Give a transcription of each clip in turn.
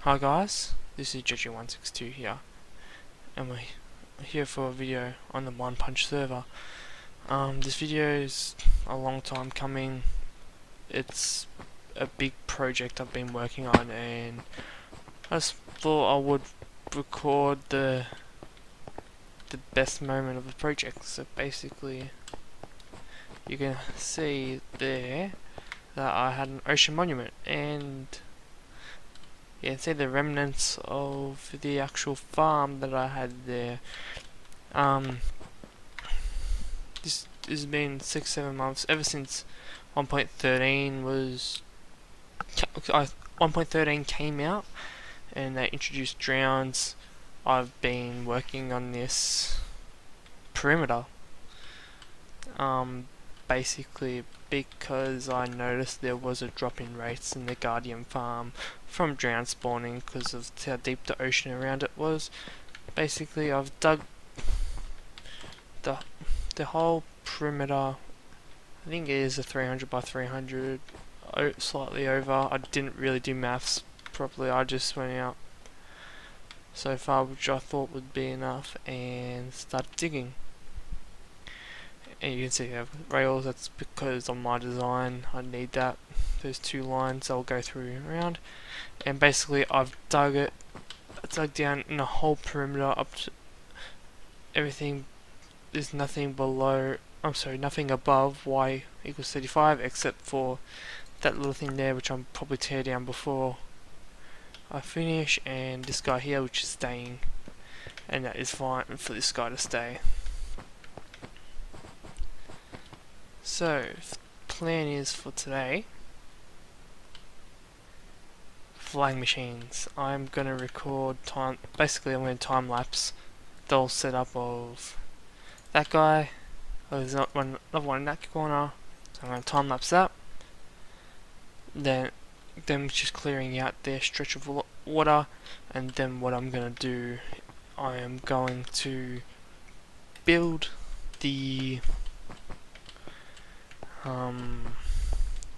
Hi guys, this is JJ162 here, and we're here for a video on the Mindpunch server. This video is a long time coming. It's a big project I've been working on, and I just thought I would record the best moment of the project. So basically, you can see there that I had an ocean monument, and you can see the remnants of the actual farm that I had there. This has been 6-7 months ever since 1.13 was 1.13 came out, and they introduced drowns. I've been working on this perimeter, basically because I noticed there was a drop in rates in the Guardian farm from drown spawning because of how deep the ocean around it was. Basically, I've dug the whole perimeter. I think it is a 300 by 300, slightly over. I didn't really do maths properly, I just went out so far, which I thought would be enough, and started digging. And you can see I have rails. That's because on my design I need that. There's two lines I'll go through around, and basically I've dug down in the whole perimeter up to everything. There's nothing below, nothing above y equals 35 except for that little thing there, which I'll probably tear down before I finish, and this guy here which is staying, and that is fine for this guy to stay. So, the plan is for today, flying machines. I'm going to record basically I'm going to time lapse the whole setup of that guy. There's another one in that corner, so I'm going to time lapse that. Then them just clearing out their stretch of water, and then what I'm going to do, I am going to build the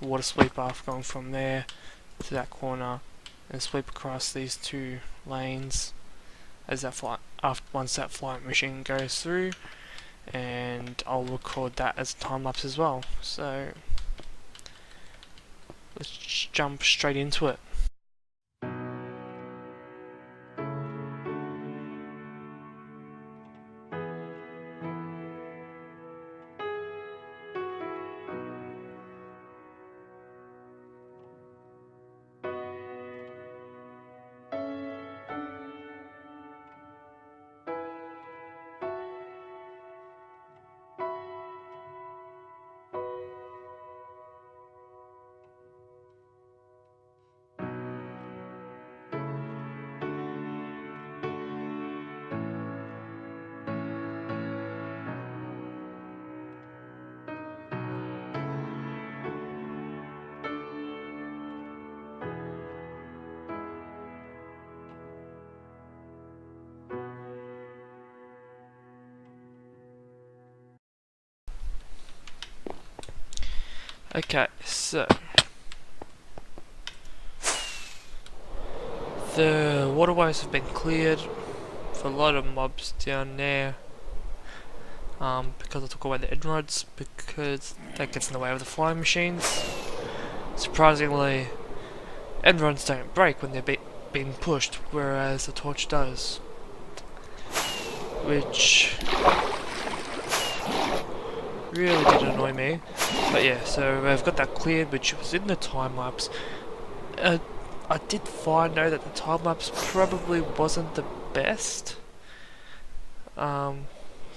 water sweeper, going from there to that corner and sweep across these two lanes as that once that flight machine goes through, and I'll record that as a time lapse as well. So let's jump straight into it. Okay, so the waterways have been cleared for a lot of mobs down there, because I took away the end rods, because that gets in the way of the flying machines. Surprisingly, end rods don't break when they're being pushed, whereas the torch does, which really did annoy me. But yeah, so I've got that cleared, which was in the time lapse. I did find though that the time lapse probably wasn't the best, because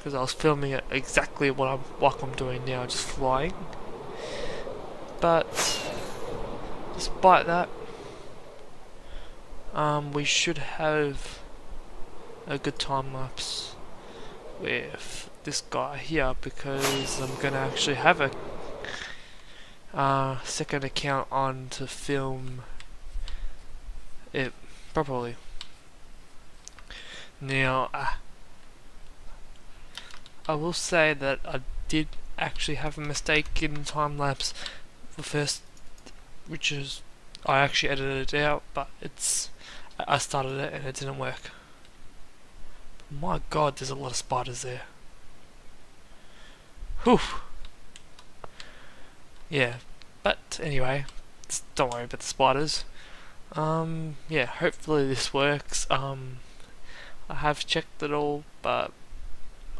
I was filming it exactly like I'm doing now, just flying. But despite that, we should have a good time lapse with this guy here, because I'm gonna actually have a second account on to film it properly. Now, I will say that I did actually have a mistake in time lapse. The first, which is I actually edited it out, but it's I started it and it didn't work. My god, there's a lot of spiders there. Whew. Yeah, but anyway, don't worry about the spiders. Yeah, hopefully this works. I have checked it all, but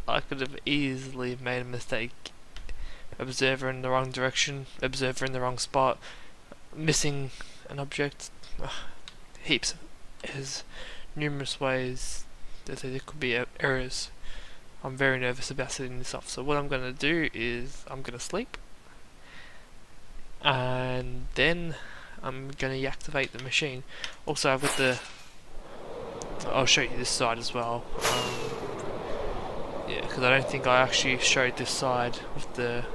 I could have easily made a mistake. Observer in the wrong direction, observer in the wrong spot, missing an object. Heaps. There's numerous ways that there could be errors. I'm very nervous about setting this up, so what I'm going to do is I'm going to sleep, and then I'm going to activate the machine. Also, I've got the... I'll show you this side as well. Yeah, because I don't think I actually showed this side with the...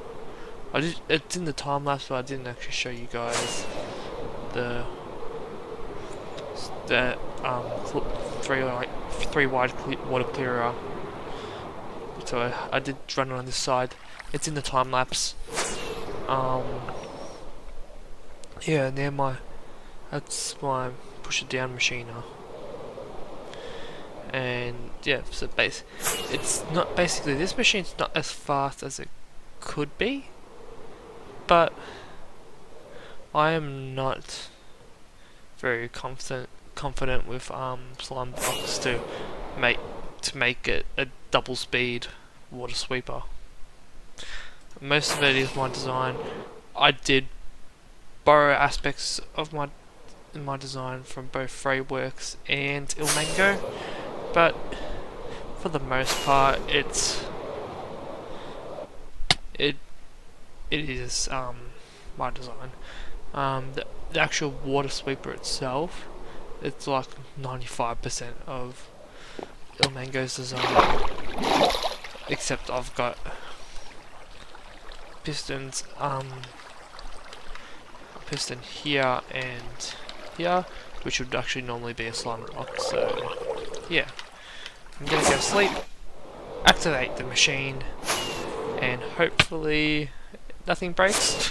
it's in the time lapse, but I didn't actually show you guys the three wide water clearer. So I did run it on this side. It's in the time lapse. Yeah, that's my push it down machine now. And yeah, so it's not basically, this machine's not as fast as it could be, but I am not very confident with slime blocks to make it a double speed water sweeper. Most of it is my design. I did borrow aspects of my design from both Frameworks and Ilmango, but for the most part it is my design. The actual water sweeper itself, it's like 95% of Ilmango's design, except I've got pistons, piston here and here, which would actually normally be a slime block. So yeah, I'm gonna go sleep, activate the machine, and hopefully nothing breaks.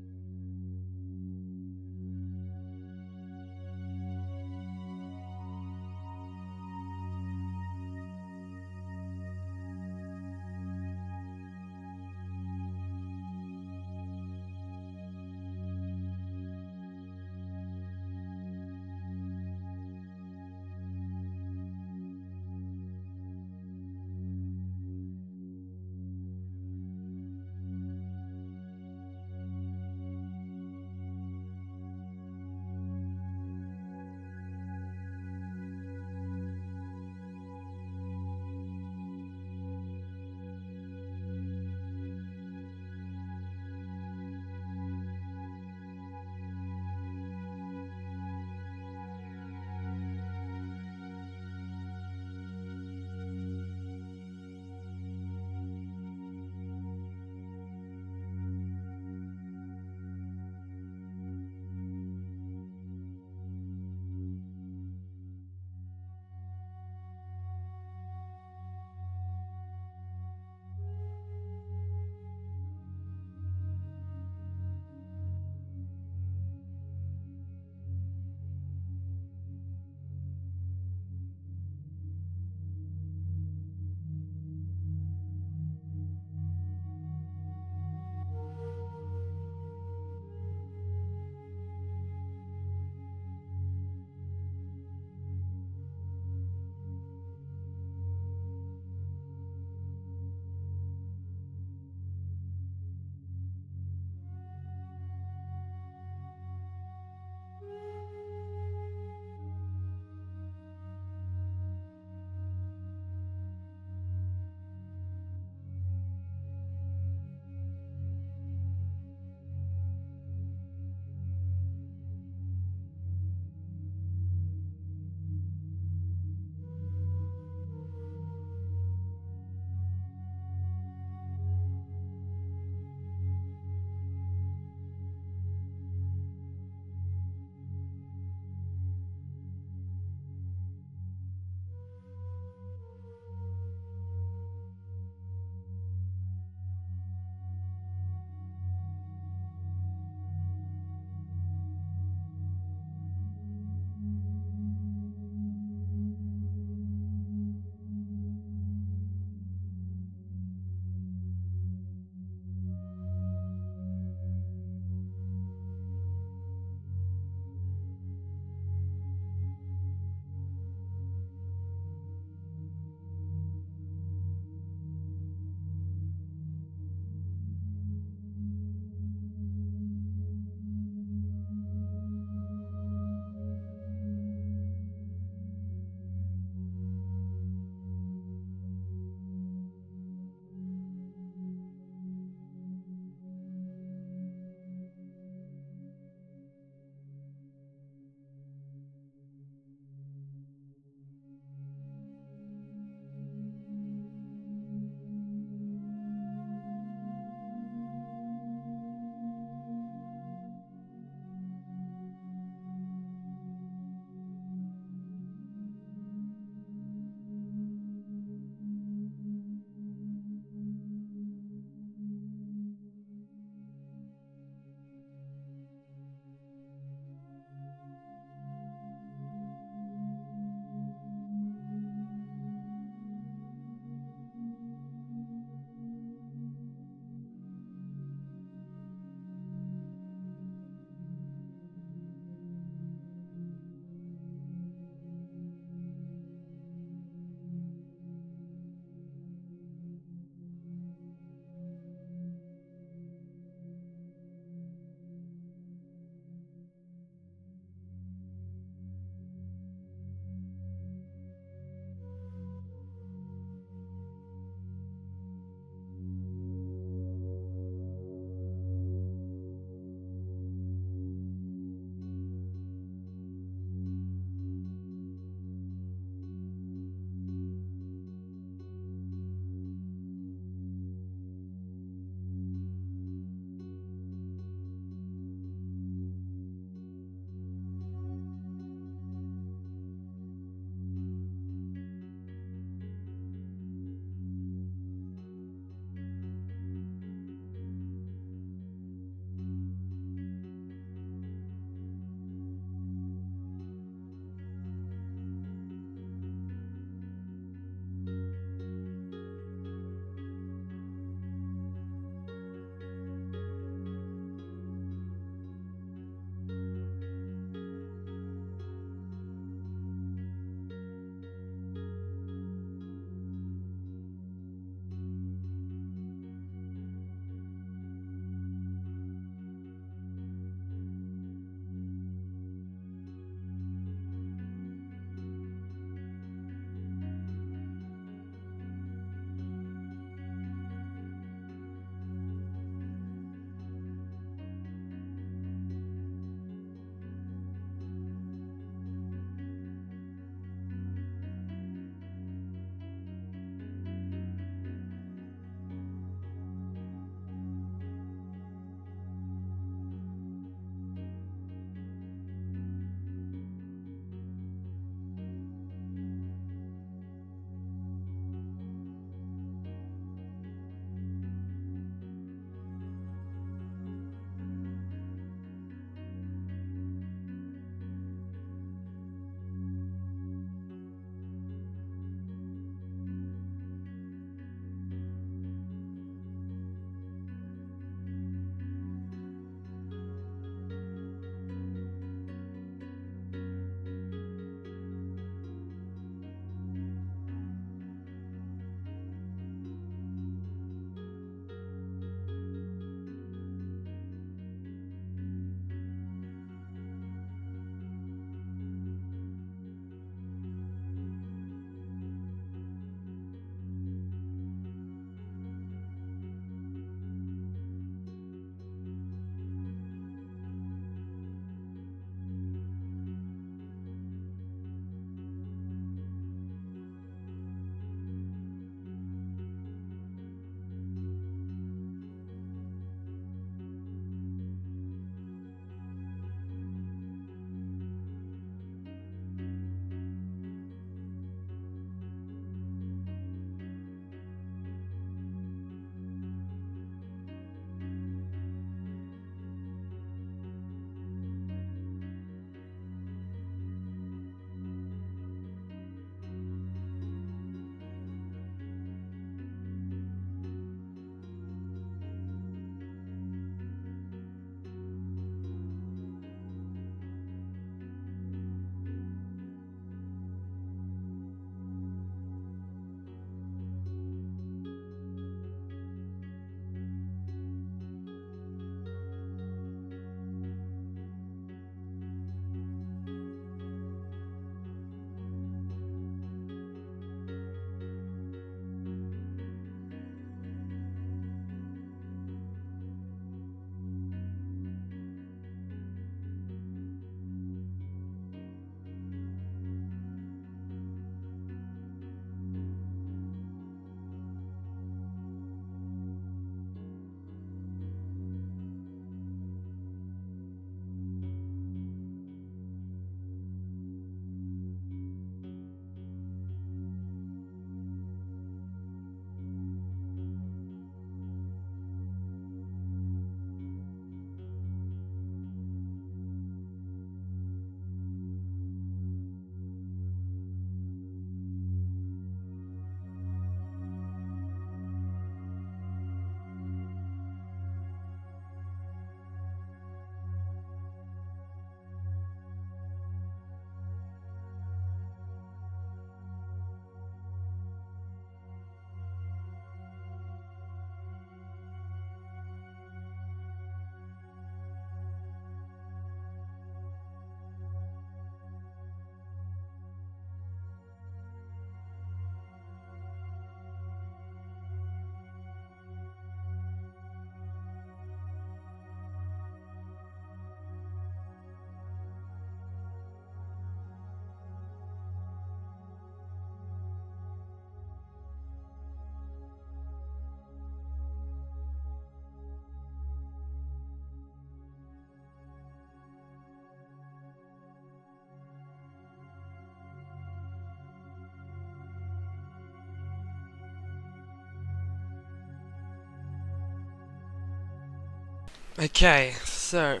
Okay, so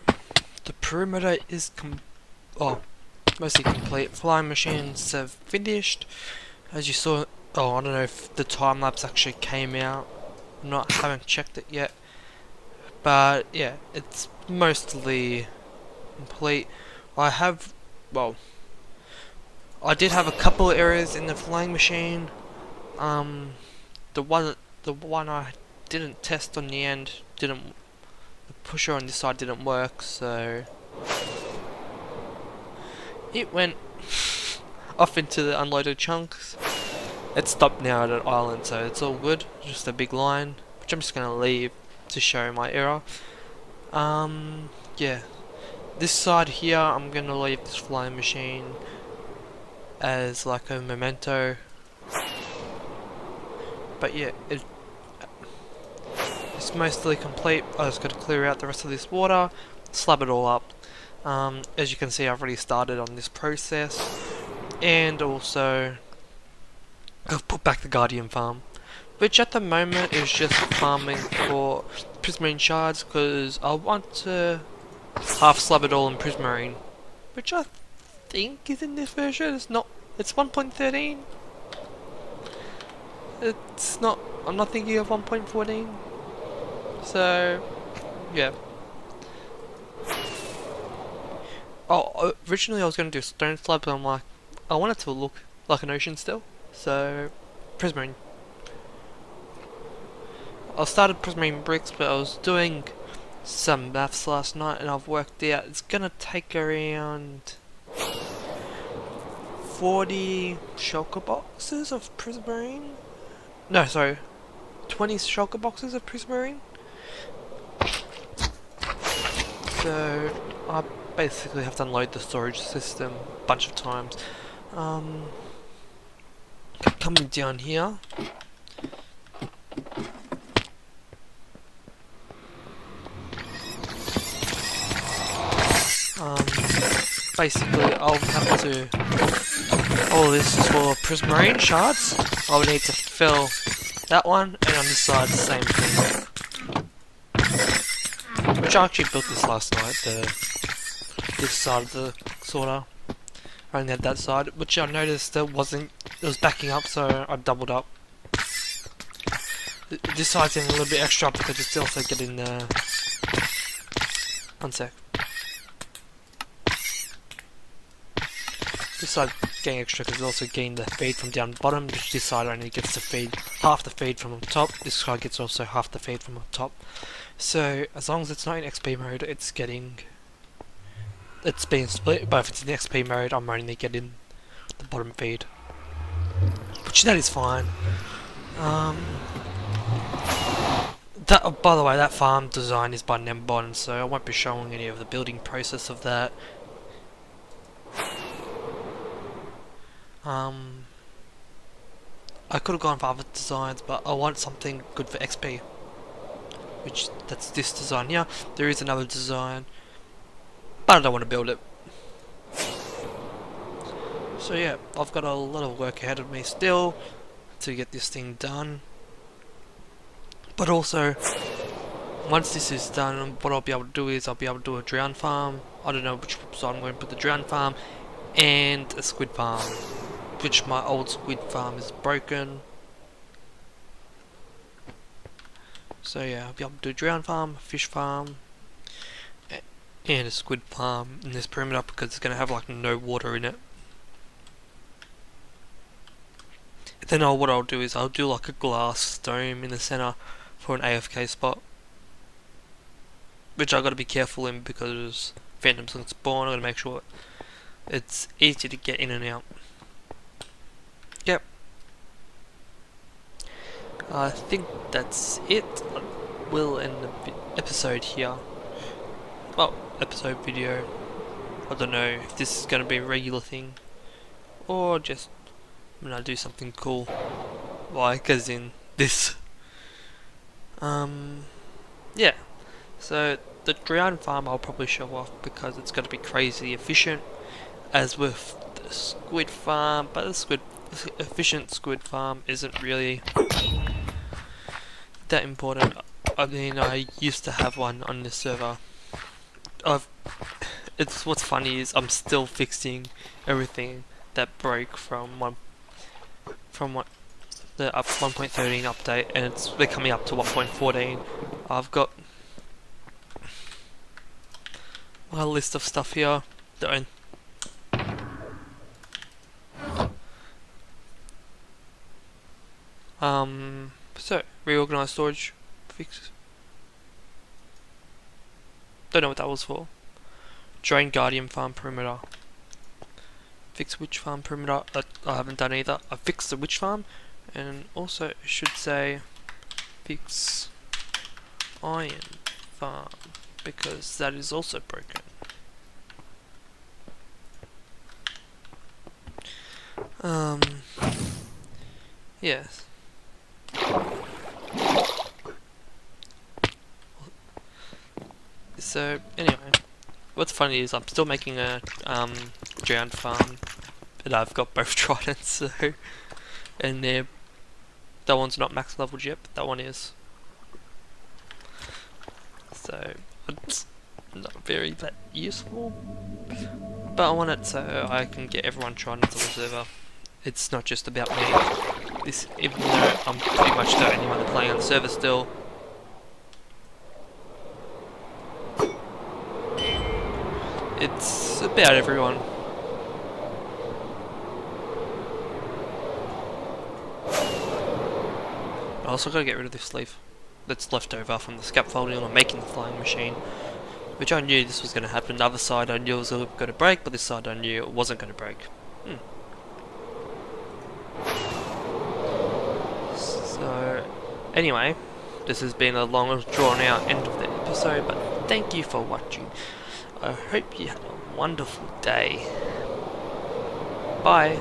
the perimeter is mostly complete. Flying machines have finished. As you saw, I don't know if the time lapse actually came out. Haven't checked it yet, but yeah, it's mostly complete. I have, well, I did have a couple of errors in the flying machine. Um, the one I didn't test on the end didn't. The pusher on this side didn't work, so it went off into the unloaded chunks. It's stopped now at an island, so it's all good. Just a big line, which I'm just gonna leave to show my error. Yeah. This side here, I'm gonna leave this flying machine as like a memento. But yeah, it's mostly complete. I just gotta clear out the rest of this water, slab it all up. As you can see, I've already started on this process, and also I've put back the Guardian farm, which at the moment is just farming for prismarine shards, because I want to half slab it all in prismarine, which I think is in this version. It's not. It's 1.13. It's not. I'm not thinking of 1.14. So, yeah. Oh, originally I was going to do stone slab, but I'm like, I want it to look like an ocean still. So, prismarine. I started prismarine bricks, but I was doing some maths last night, and I've worked out it's gonna take around 40 shulker boxes of prismarine. No, sorry, 20 shulker boxes of prismarine. So I basically have to unload the storage system a bunch of times. Coming down here. Basically I'll have to... All this is for prismarine shards. I'll need to fill that one, and on this side the same thing. Which I actually built this last night, this side of the sorter. I only had that side, which I noticed it was backing up, so I doubled up. This side's in a little bit extra because it's also getting the... One sec. This side getting extra because it's also getting the feed from down the bottom, which this side only gets the feed, half the feed from on top. This side gets also half the feed from on top. So as long as it's not in XP mode, it's being split, but if it's in XP mode, I'm only getting the bottom feed, which that is fine. By the way, that farm design is by Nembon, so I won't be showing any of the building process of that. I could have gone for other designs, but I want something good for XP, which that's this design here. There is another design, but I don't want to build it. So yeah, I've got a lot of work ahead of me still to get this thing done. But also, once this is done, what I'll be able to do is I'll be able to do a drown farm. I don't know which side I'm going to put the drown farm, and a squid farm, which my old squid farm is broken. So yeah, I'll be able to do a drown farm, a fish farm, and a squid farm in this perimeter because it's going to have like no water in it. Then what I'll do is I'll do like a glass dome in the center for an AFK spot, which I got to be careful in because phantoms can spawn. I got to make sure it's easy to get in and out. Yep. I think that's it. We'll end the episode here. Well, episode video. I don't know if this is going to be a regular thing or just when I do something cool, like as in this. Yeah. So the drown farm I'll probably show off because it's going to be crazy efficient, as with the squid farm. But the efficient squid farm isn't really that important. I mean, I used to have one on this server. What's funny is I'm still fixing everything that broke from the 1.13 update, and they're coming up to 1.14. I've got a list of stuff here. Don't. So reorganize storage, fix. Don't know what that was for. Drain Guardian farm perimeter. Fix witch farm perimeter. I haven't done either. I fixed the witch farm, and also it should say fix iron farm because that is also broken. Yes. So anyway, what's funny is I'm still making a drowned farm, and I've got both tridents, so and that one's not max leveled yet, but that one is. So it's not very that useful, but I want it so I can get everyone tridents on the server. It's not just about me. Even though I'm pretty much the only one playing on the server still. It's about everyone. I also gotta get rid of this leaf that's left over from the scaffolding on making the flying machine, which I knew this was going to happen. The other side I knew it was going to break, but this side I knew it wasn't going to break. So, anyway, this has been a long, drawn out end of the episode, but thank you for watching. I hope you had a wonderful day. Bye.